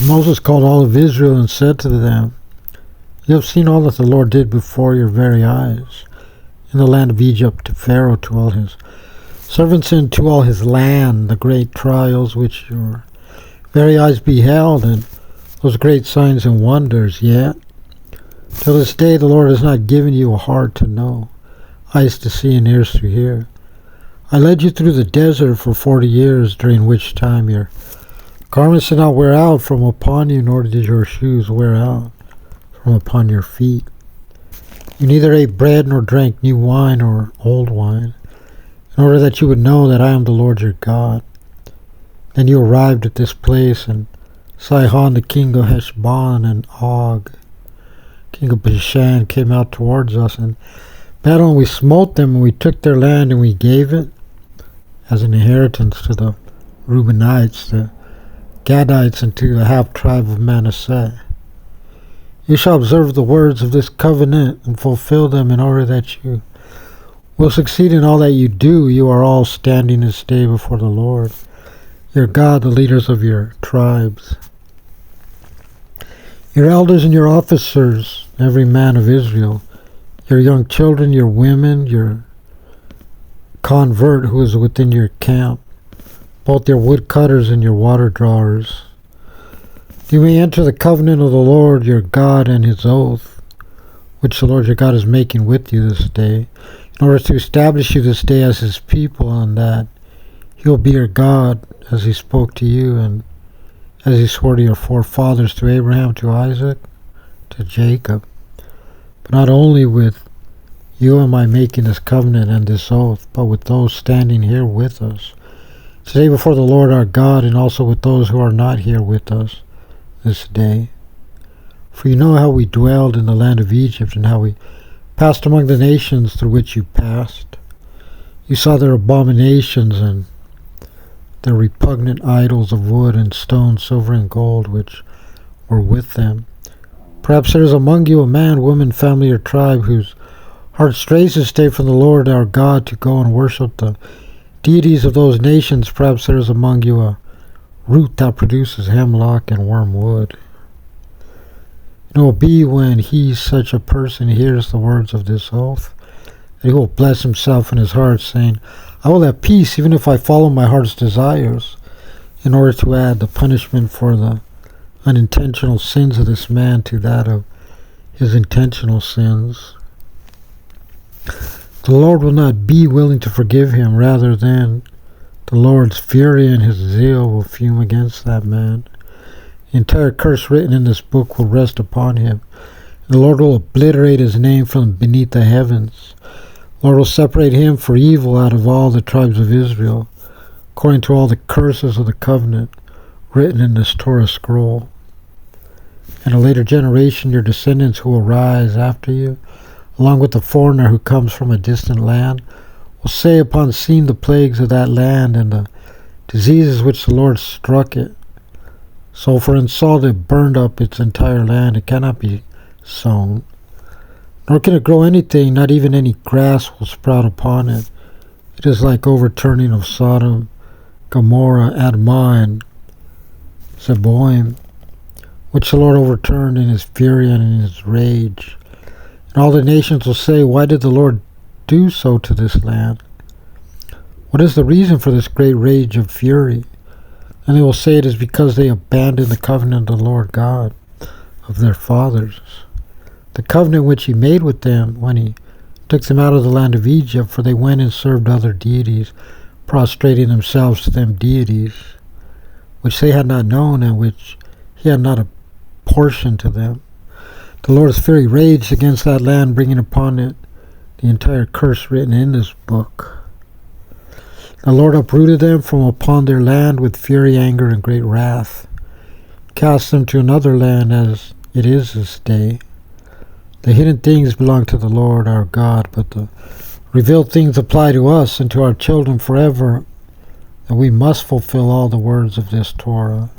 Moses called all of Israel and said to them, "You have seen all that the Lord did before your very eyes in the land of Egypt to Pharaoh, to all his servants, and to all his land, the great trials which your very eyes beheld, and those great signs and wonders. Yet, till this day the Lord has not given you a heart to know, eyes to see, and ears to hear. I led you through the desert for 40 years, during which time your garments did not wear out from upon you, nor did your shoes wear out from upon your feet. You neither ate bread nor drank new wine or old wine, in order that you would know that I am the Lord your God. Then you arrived at this place, and Sihon the king of Heshbon and Og, king of Bashan, came out towards us in battle, and we smote them, and we took their land, and we gave it as an inheritance to the Reubenites, the Gadites, and to the half-tribe of Manasseh. You shall observe the words of this covenant and fulfill them, in order that you will succeed in all that you do. You are all standing this day before the Lord your God, the leaders of your tribes, your elders and your officers, every man of Israel, your young children, your women, your convert who is within your camp, both your woodcutters and your water drawers. You may enter the covenant of the Lord your God and his oath, which the Lord your God is making with you this day, in order to establish you this day as his people, and that he will be your God, as he spoke to you, and as he swore to your forefathers, to Abraham, to Isaac, to Jacob. But not only with you am I making this covenant and this oath, but with those standing here with us today before the Lord our God, and also with those who are not here with us this day. For you know how we dwelled in the land of Egypt, and how we passed among the nations through which you passed. You saw their abominations and their repugnant idols of wood and stone, silver and gold, which were with them. Perhaps there is among you a man, woman, family, or tribe whose heart strays this day from the Lord our God to go and worship the deities of those nations. Perhaps there is among you a root that produces hemlock and wormwood. It will be when he, such a person, hears the words of this oath, that he will bless himself in his heart, saying, I will have peace even if I follow my heart's desires, in order to add the punishment for the unintentional sins of this man to that of his intentional sins. The Lord will not be willing to forgive him. Rather than the Lord's fury and his zeal will fume against that man. The entire curse written in this book will rest upon him. The Lord will obliterate his name from beneath the heavens. The Lord will separate him for evil out of all the tribes of Israel, according to all the curses of the covenant written in this Torah scroll. In a later generation, your descendants who will rise after you, along with the foreigner who comes from a distant land, will say, upon seeing the plagues of that land and the diseases which the Lord struck it, so for insult it burned up its entire land, it cannot be sown, nor can it grow anything, not even any grass will sprout upon it. It is like overturning of Sodom, Gomorrah, Admah, and Zeboim, which the Lord overturned in his fury and in his rage. And all the nations will say, why did the Lord do so to this land? What is the reason for this great rage of fury? And they will say, it is because they abandoned the covenant of the Lord God of their fathers, the covenant which he made with them when he took them out of the land of Egypt, for they went and served other deities, prostrating themselves to them deities, which they had not known and which he had not apportioned to them. The Lord's fury raged against that land, bringing upon it the entire curse written in this book. The Lord uprooted them from upon their land with fury, anger, and great wrath, cast them to another land as it is this day. The hidden things belong to the Lord our God, but the revealed things apply to us and to our children forever, that we must fulfill all the words of this Torah.